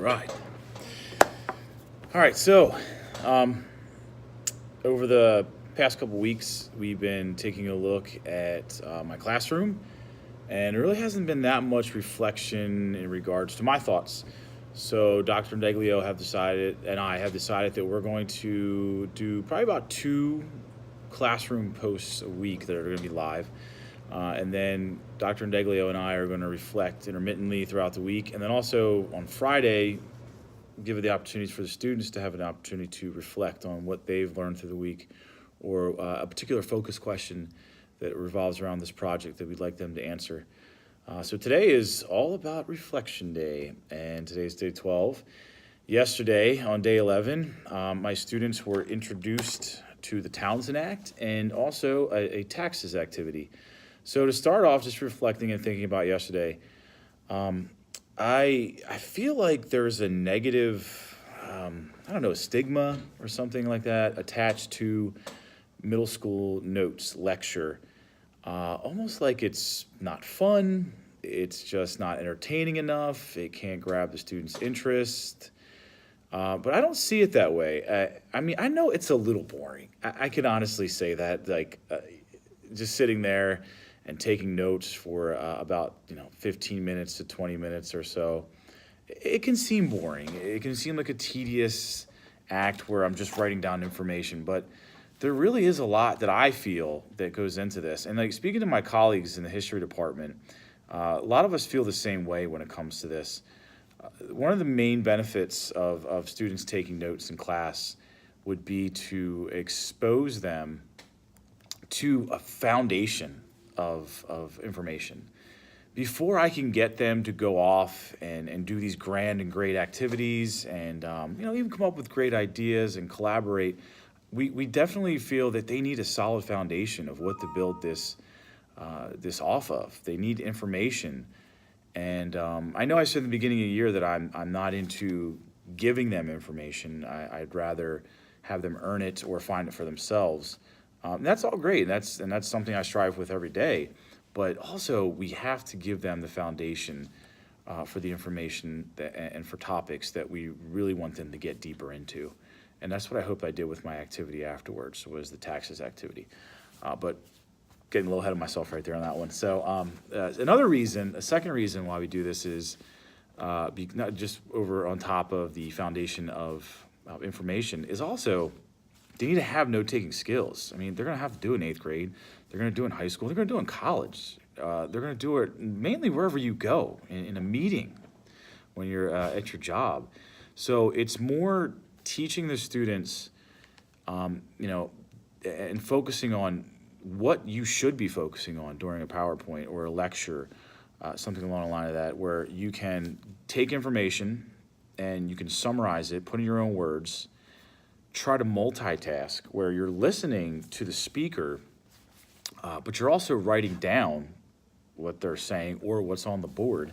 right. All right. So, um, over the past couple weeks, we've been taking a look at my classroom, and it really hasn't been that much reflection in regards to my thoughts. So, Dr. Deglio have decided, and I have decided that we're going to do probably about two classroom posts a week that are going to be live. And then Dr. Deglio and I are going to reflect intermittently throughout the week. And then also on Friday, give it the opportunities for the students to have an opportunity to reflect on what they've learned through the week or a particular focus question that revolves around this project that we'd like them to answer. So today is all about Reflection Day, and today's day 12. Yesterday, on day 11, my students were introduced to the Townsend Act and also a taxes activity. So to start off, just reflecting and thinking about yesterday, I feel like there's a negative, I don't know, stigma or something like that attached to middle school notes lecture. Almost like it's not fun, it's just not entertaining enough, it can't grab the student's interest. But I don't see it that way. I mean, I know it's a little boring. I can honestly say that, just sitting there and taking notes for about 15 minutes to 20 minutes or so, it can seem boring. It can seem like a tedious act where I'm just writing down information, but there really is a lot that I feel that goes into this. And like speaking to my colleagues in the history department, a lot of us feel the same way when it comes to this. One of the main benefits of students taking notes in class would be to expose them to a foundation of information. Before I can get them to go off and do these grand and great activities and even come up with great ideas and collaborate, we definitely feel that they need a solid foundation of what to build this off of. They need information. And I know I said in the beginning of the year that I'm not into giving them information. I'd rather have them earn it or find it for themselves. And that's all great. That's something I strive with every day. But also, we have to give them the foundation for the information and for topics that we really want them to get deeper into. And that's what I hope I did with my activity afterwards, was the taxes activity. But getting a little ahead of myself right there on that one. So a second reason why we do this is not just over on top of the foundation of information, is also they need to have note-taking skills. I mean, they're going to have to do it in 8th grade. They're going to do it in high school. They're going to do it in college. They're going to do it mainly wherever you go, in a meeting, when you're at your job. So it's more teaching the students, and focusing on what you should be focusing on during a PowerPoint or a lecture, something along the line of that, where you can take information and you can summarize it, put in your own words, try to multitask where you're listening to the speaker, but you're also writing down what they're saying or what's on the board.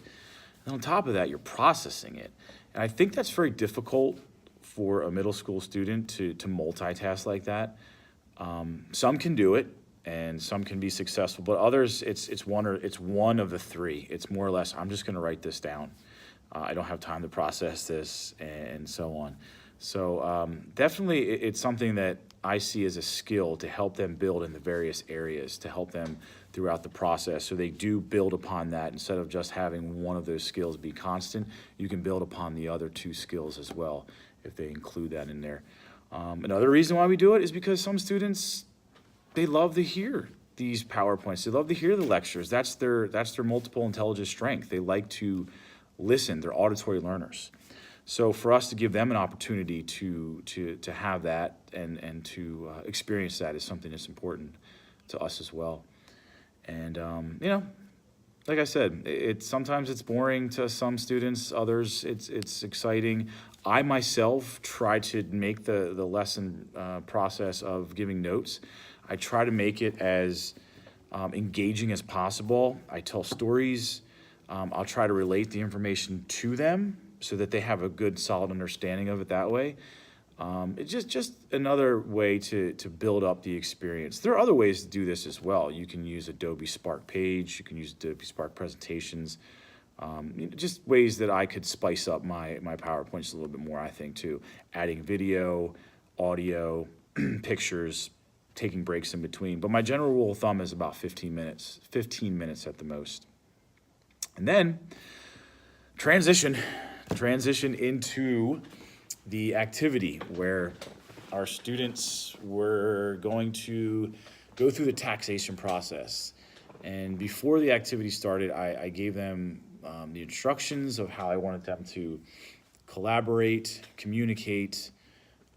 And on top of that, you're processing it. And I think that's very difficult for a middle school student to multitask like that. Some can do it, and some can be successful, but others, it's one of the three. It's more or less, I'm just going to write this down. I don't have time to process this, and so on. So definitely, it's something that I see as a skill to help them build in the various areas, to help them throughout the process, so they do build upon that. Instead of just having one of those skills be constant, you can build upon the other two skills as well, if they include that in there. Another reason why we do it is because some students, they love to hear these PowerPoints. They love to hear the lectures. That's their multiple intelligence strength. They like to listen. They're auditory learners. So for us to give them an opportunity to have that and to experience that is something that's important to us as well. And like I said, sometimes it's boring to some students. Others, it's exciting. I myself try to make the lesson process of giving notes, I try to make it as engaging as possible. I tell stories. I'll try to relate the information to them so that they have a good, solid understanding of it that way. It's just another way to build up the experience. There are other ways to do this as well. You can use Adobe Spark Page. You can use Adobe Spark Presentations. Just ways that I could spice up my PowerPoints a little bit more, I think, too. Adding video, audio, pictures, taking breaks in between. But my general rule of thumb is about 15 minutes at the most. And then transition into the activity where our students were going to go through the taxation process. And before the activity started, I gave them the instructions of how I wanted them to collaborate, communicate,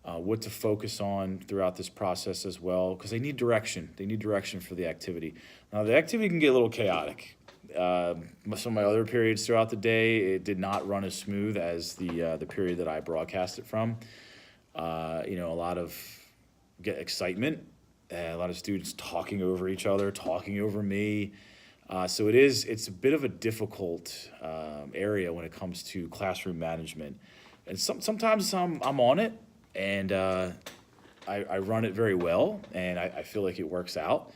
what to focus on throughout this process as well, because they need direction. They need direction for the activity. Now, the activity can get a little chaotic. Some of my other periods throughout the day, it did not run as smooth as the period that I broadcast it from. A lot of excitement, a lot of students talking over each other, talking over me. So it's a bit of a difficult area when it comes to classroom management. And sometimes I'm on it, and I run it very well, and I feel like it works out.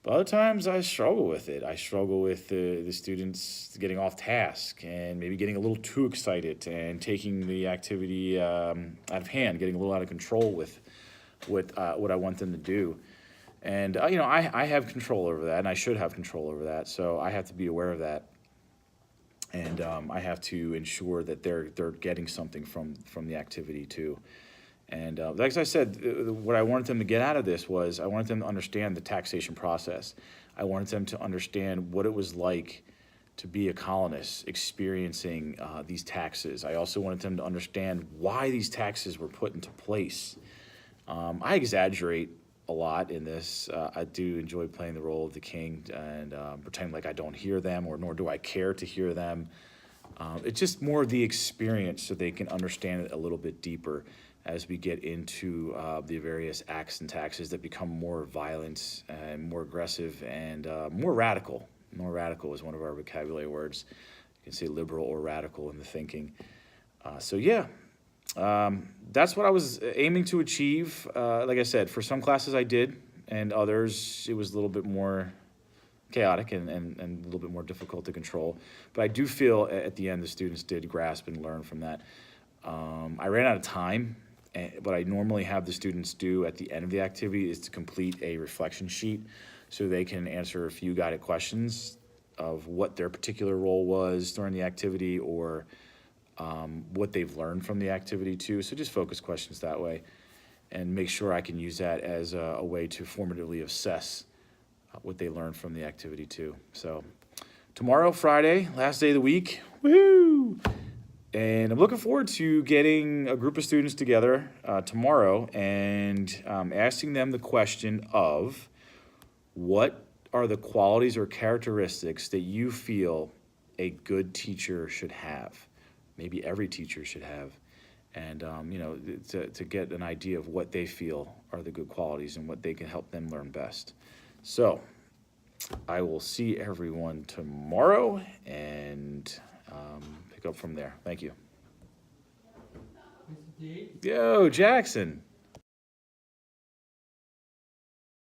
But other times I struggle with it. I struggle with the students getting off task and maybe getting a little too excited and taking the activity out of hand, getting a little out of control with what I want them to do. And, I have control over that, and I should have control over that. So I have to be aware of that. And I have to ensure that they're getting something from the activity too. And like I said, what I wanted them to get out of this was I wanted them to understand the taxation process. I wanted them to understand what it was like to be a colonist experiencing these taxes. I also wanted them to understand why these taxes were put into place. I exaggerate a lot in this. I do enjoy playing the role of the king and pretending like I don't hear them, or nor do I care to hear them. It's just more the experience so they can understand it a little bit deeper as we get into the various acts and taxes that become more violent and more aggressive and more radical. More radical is one of our vocabulary words. You can say liberal or radical in the thinking. That's what I was aiming to achieve. Like I said, for some classes I did, and others it was a little bit more chaotic and a little bit more difficult to control. But I do feel at the end the students did grasp and learn from that. I ran out of time. What I normally have the students do at the end of the activity is to complete a reflection sheet so they can answer a few guided questions of what their particular role was during the activity, or what they've learned from the activity too. So just focus questions that way and make sure I can use that as a way to formatively assess what they learned from the activity too. So tomorrow, Friday, last day of the week, woohoo! And I'm looking forward to getting a group of students together tomorrow and asking them the question of what are the qualities or characteristics that you feel a good teacher should have, maybe every teacher should have, and to get an idea of what they feel are the good qualities and what they can help them learn best. So I will see everyone tomorrow and pick up from there. Thank you. Yo, Jackson.